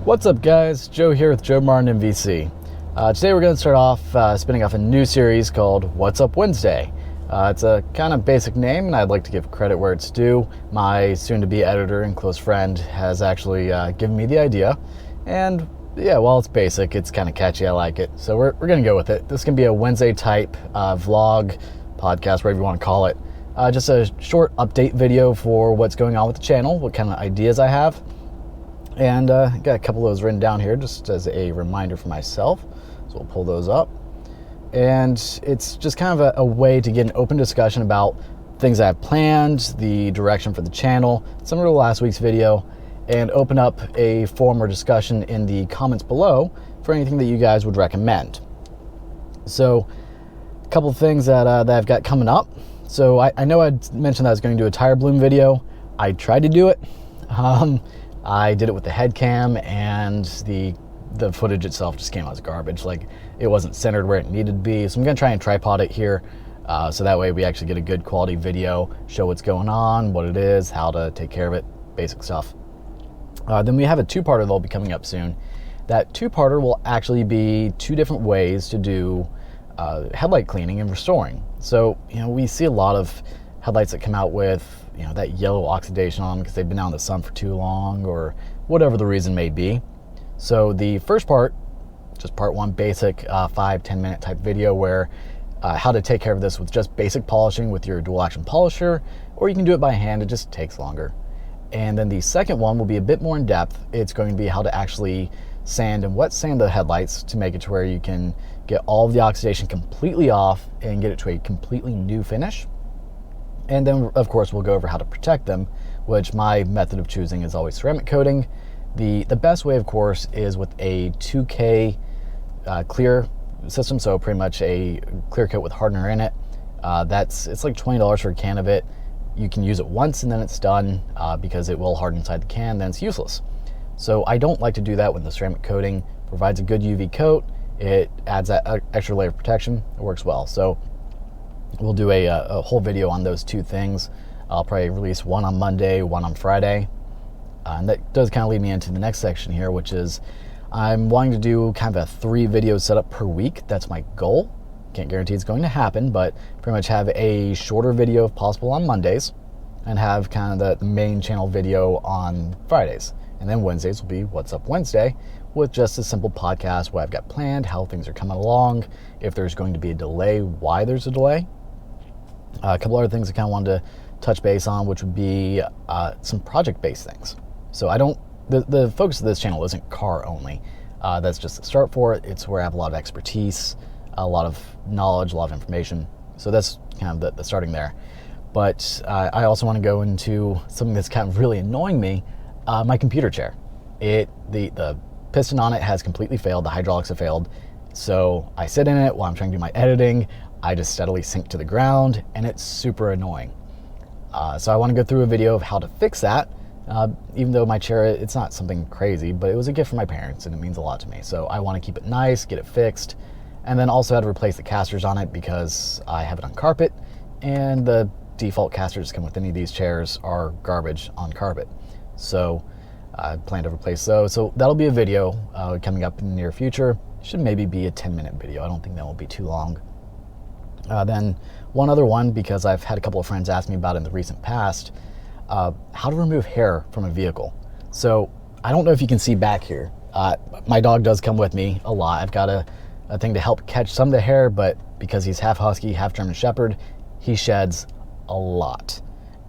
What's up, guys? Joe here with Joe Martin MVC. Today we're going to start off spinning off a new series called What's Up Wednesday. It's a kind of basic name, and I'd like to give credit where it's due. My soon-to-be editor and close friend has actually given me the idea, and yeah, while it's basic, it's kind of catchy. I like it, so we're going to go with it. This can be a Wednesday type vlog, podcast, whatever you want to call it. Just a short update video for what's going on with the channel, what kind of ideas I have. And got a couple of those written down here just as a reminder for myself. So we'll pull those up. And it's just kind of a way to get an open discussion about things I have planned, the direction for the channel, similar to last week's video, and open up a forum or discussion in the comments below for anything that you guys would recommend. So a couple of things that I've got coming up. So I know I'd mentioned that I was going to do a tire bloom video. I tried to do it. I did it with the head cam, and the footage itself just came out as garbage. Like, it wasn't centered where it needed to be. So I'm gonna try and tripod it here, so that way we actually get a good quality video, show what's going on, what it is, how to take care of it, basic stuff. Then we have a two-parter that'll be coming up soon. That two-parter will actually be two different ways to do headlight cleaning and restoring. So, we see a lot of headlights that come out with that yellow oxidation on them because they've been out in the sun for too long or whatever the reason may be. So the first part, just part one, basic 5-10 minute type video where how to take care of this with just basic polishing with your dual action polisher, or you can do it by hand. It just takes longer. And then the second one will be a bit more in depth. It's going to be how to actually sand and wet sand the headlights to make it to where you can get all of the oxidation completely off and get it to a completely new finish. And then, of course, we'll go over how to protect them, which my method of choosing is always ceramic coating. The best way, of course, is with a 2K clear system, so pretty much a clear coat with hardener in it. It's like $20 for a can of it. You can use it once and then it's done because it will harden inside the can, then it's useless. So I don't like to do that when the ceramic coating provides a good UV coat. It adds that extra layer of protection. It works well. So we'll do a whole video on those two things. I'll probably release one on Monday, one on Friday. And that does kind of lead me into the next section here, which is I'm wanting to do kind of a 3 video setup per week. That's my goal. Can't guarantee it's going to happen, but pretty much have a shorter video if possible on Mondays and have kind of the main channel video on Fridays. And then Wednesdays will be What's Up Wednesday with just a simple podcast, what I've got planned, how things are coming along, if there's going to be a delay, why there's a delay. A couple other things I kind of wanted to touch base on, which would be some project-based things. So the focus of this channel isn't car only. That's just the start for it. It's where I have a lot of expertise, a lot of knowledge, a lot of information. So that's kind of the starting there. But I also want to go into something that's kind of really annoying me, my computer chair. The piston on it has completely failed. The hydraulics have failed. So I sit in it while I'm trying to do my editing. I just steadily sink to the ground, and it's super annoying. So I want to go through a video of how to fix that. Even though my chair, it's not something crazy, but it was a gift from my parents, and it means a lot to me. So I want to keep it nice, get it fixed, and then also had to replace the casters on it because I have it on carpet, and the default casters that come with any of these chairs are garbage on carpet. So I plan to replace those. So that'll be a video coming up in the near future. Should maybe be a 10-minute video. I don't think that will be too long. Then one other one, because I've had a couple of friends ask me about it in the recent past, how to remove hair from a vehicle. So I don't know if you can see back here. My dog does come with me a lot. I've got a thing to help catch some of the hair, but because he's half husky, half German Shepherd, he sheds a lot.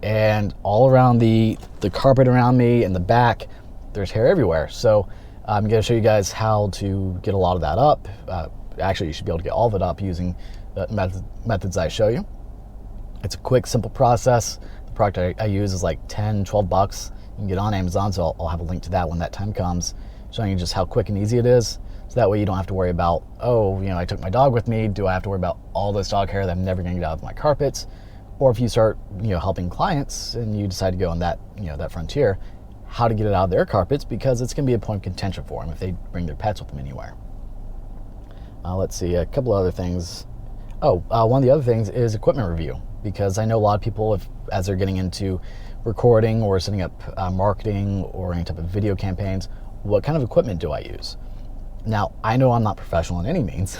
And all around the carpet around me and the back, there's hair everywhere. So I'm going to show you guys how to get a lot of that up. Actually, you should be able to get all of it up using the methods I show you. It's a quick, simple process. The product I use is like 10, 12 bucks. You can get on Amazon, so I'll have a link to that when that time comes, showing you just how quick and easy it is. So that way you don't have to worry about, I took my dog with me. Do I have to worry about all this dog hair that I'm never going to get out of my carpets? Or if you start, helping clients and you decide to go on that, that frontier, how to get it out of their carpets, because it's going to be a point of contention for them if they bring their pets with them anywhere. Let's see, a couple other things. One of the other things is equipment review, because I know a lot of people, as they're getting into recording or setting up marketing or any type of video campaigns, what kind of equipment do I use? Now, I know I'm not professional in any means.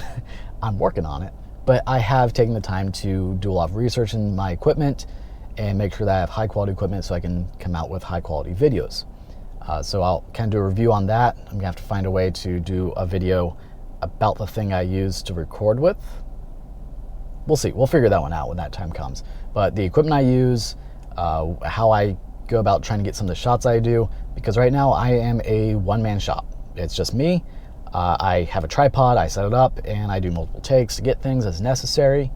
I'm working on it, but I have taken the time to do a lot of research in my equipment and make sure that I have high quality equipment so I can come out with high quality videos. So I'll kind of do a review on that. I'm gonna have to find a way to do a video about the thing I use to record with. We'll see, we'll figure that one out when that time comes. But the equipment I use, how I go about trying to get some of the shots I do, because right now I am a one-man shop. It's just me. I have a tripod, I set it up, and I do multiple takes to get things as necessary,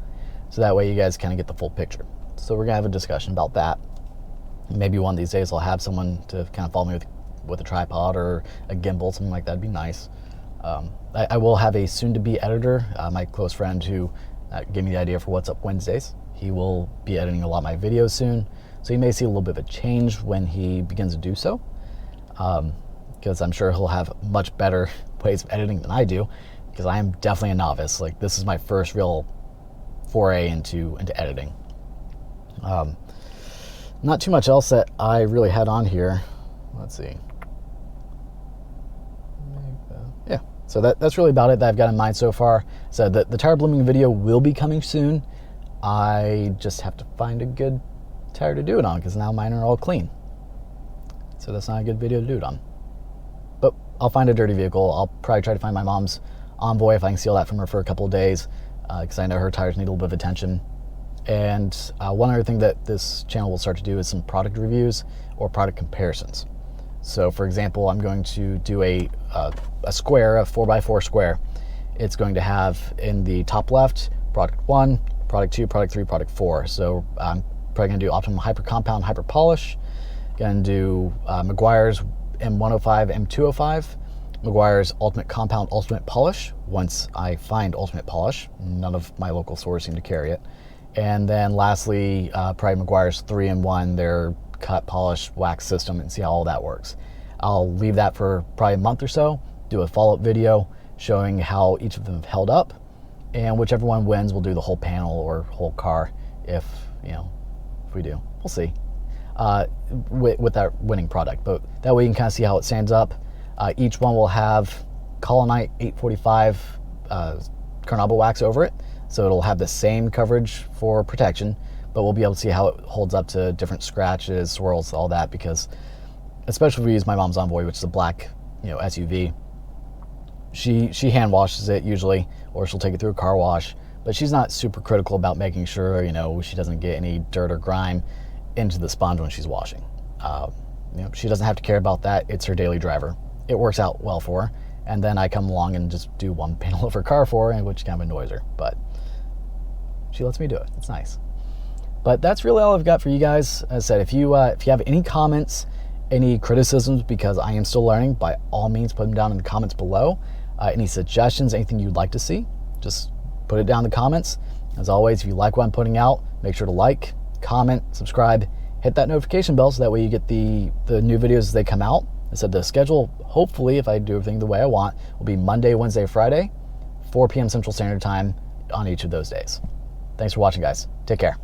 so that way you guys kind of get the full picture. So we're gonna have a discussion about that. Maybe one of these days I'll have someone to kind of follow me with a tripod or a gimbal, something like that would be nice. I will have a soon-to-be editor, my close friend who gave me the idea for What's Up Wednesdays. He will be editing a lot of my videos soon, so you may see a little bit of a change when he begins to do so, because I'm sure he'll have much better ways of editing than I do, because I am definitely a novice. Like, this is my first real foray into editing. Not too much else that I really had on here. Let's see. Yeah, so that's really about it that I've got in mind so far. So the tire blooming video will be coming soon. I just have to find a good tire to do it on, because now mine are all clean. So that's not a good video to do it on. But I'll find a dirty vehicle. I'll probably try to find my mom's Envoy if I can steal that from her for a couple of days, because I know her tires need a little bit of attention. And one other thing that this channel will start to do is some product reviews or product comparisons. So for example, I'm going to do a square, a 4x4 square. It's going to have in the top left, product 1, product 2, product 3, product 4. So I'm probably gonna do Optimum Hyper Compound Hyper Polish. Gonna do Meguiar's M105, M205. Meguiar's Ultimate Compound Ultimate Polish, once I find Ultimate Polish. None of my local stores seem to carry it. And then lastly, probably Meguiar's 3-in-1, their cut, polish, wax system, and see how all that works. I'll leave that for probably a month or so, do a follow-up video showing how each of them have held up, and whichever one wins, we'll do the whole panel or whole car if we do. We'll see with that winning product, but that way you can kind of see how it stands up. Each one will have Colonite 845 Carnauba wax over it, so it'll have the same coverage for protection, but we'll be able to see how it holds up to different scratches, swirls, all that, because especially if we use my mom's Envoy, which is a black SUV, she hand washes it usually, or she'll take it through a car wash, but she's not super critical about making sure she doesn't get any dirt or grime into the sponge when she's washing. She doesn't have to care about that. It's her daily driver. It works out well for her, and then I come along and just do one panel of her car for her, which kind of annoys her, but she lets me do it. It's nice. But that's really all I've got for you guys. As I said, if you have any comments, any criticisms, because I am still learning, by all means put them down in the comments below. Any suggestions, anything you'd like to see, just put it down in the comments. As always, if you like what I'm putting out, make sure to like, comment, subscribe, hit that notification bell so that way you get the new videos as they come out. I said the schedule, hopefully, if I do everything the way I want, will be Monday, Wednesday, Friday, 4 p.m. Central Standard Time on each of those days. Thanks for watching, guys. Take care.